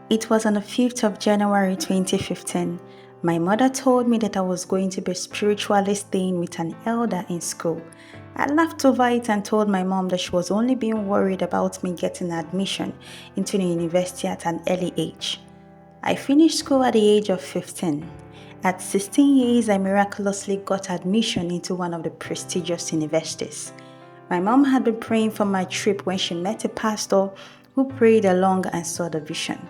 It was on the 5th of January 2015. My mother told me that I was going to be spiritually staying with an elder in school. I laughed over it and told my mom that she was only being worried about me getting admission into the university at an early age. I finished school at the age of 15. At 16 years, I miraculously got admission into one of the prestigious universities. My mom had been praying for my trip when she met a pastor who prayed along and saw the vision.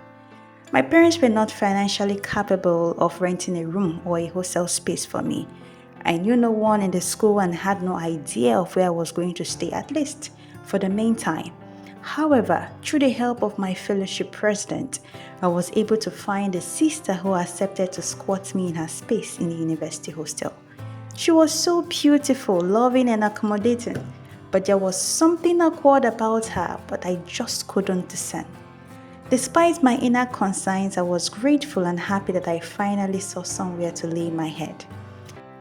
My parents were not financially capable of renting a room or a hostel space for me. I knew no one in the school and had no idea of where I was going to stay, at least for the meantime. However, through the help of my fellowship president, I was able to find a sister who accepted to squat me in her space in the university hostel. She was so beautiful, loving, and accommodating, but there was something awkward about her, but I just couldn't discern. Despite my inner concerns, I was grateful and happy that I finally saw somewhere to lay my head.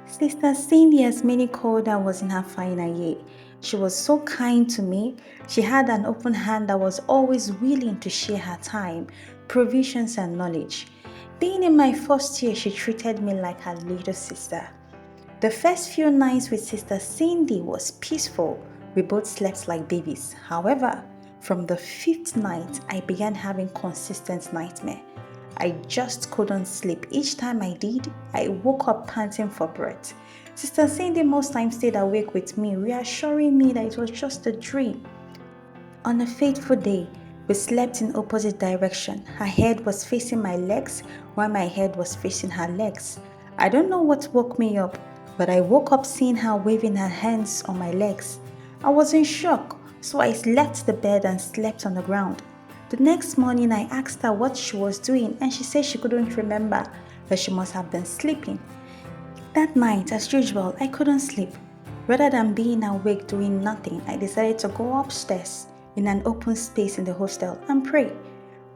Sister Cindy, as many called her, was in her final year. She was so kind to me. She had an open hand that was always willing to share her time, provisions, and knowledge. Being in my first year, she treated me like her little sister. The first few nights with Sister Cindy was peaceful. We both slept like babies. However, from the fifth night, I began having consistent nightmare. I just couldn't sleep. Each time I did, I woke up panting for breath. Sister Cindy most times stayed awake with me, reassuring me that it was just a dream. On a fateful day, we slept in opposite direction. Her head was facing my legs while my head was facing her legs. I don't know what woke me up, but I woke up seeing her waving her hands on my legs. I was in shock, so I left the bed and slept on the ground. The next morning, I asked her what she was doing, and she said she couldn't remember, that she must have been sleeping. That night, as usual, I couldn't sleep. Rather than being awake doing nothing, I decided to go upstairs in an open space in the hostel and pray.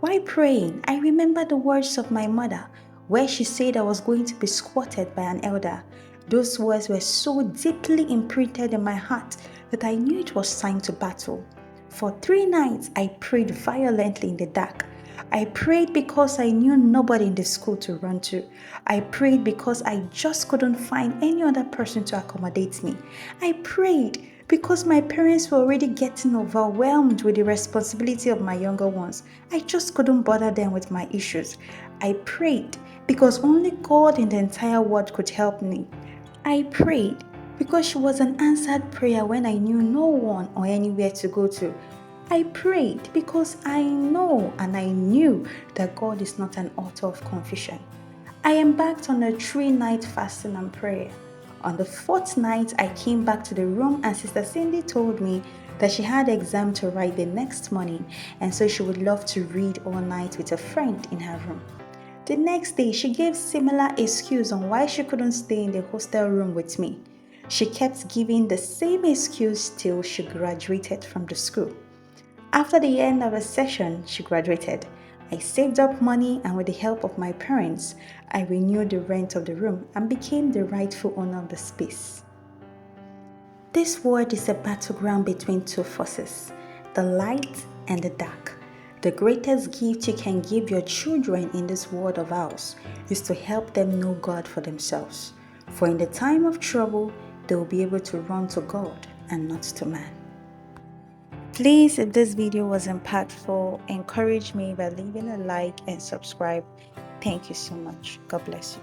While praying, I remembered the words of my mother, where she said I was going to be squatted by an elder. Those words were so deeply imprinted in my heart that I knew it was time to battle. For 3 nights, I prayed violently in the dark. I prayed because I knew nobody in the school to run to. I prayed because I just couldn't find any other person to accommodate me. I prayed because my parents were already getting overwhelmed with the responsibility of my younger ones. I just couldn't bother them with my issues. I prayed because only God in the entire world could help me. I prayed because she was an answered prayer when I knew no one or anywhere to go to. I prayed because I know and I knew that God is not an author of confusion. I embarked on a 3-night fasting and prayer. On the 4th night, I came back to the room and Sister Cindy told me that she had exam to write the next morning and so she would love to read all night with a friend in her room. The next day, she gave similar excuse on why she couldn't stay in the hostel room with me. She kept giving the same excuse till she graduated from the school. After the end of the session, she graduated. I saved up money and with the help of my parents, I renewed the rent of the room and became the rightful owner of the space. This world is a battleground between two forces, the light and the dark. The greatest gift you can give your children in this world of ours is to help them know God for themselves. For in the time of trouble, they will be able to run to God and not to man. Please, if this video was impactful, encourage me by leaving a like and subscribe. Thank you so much. God bless you.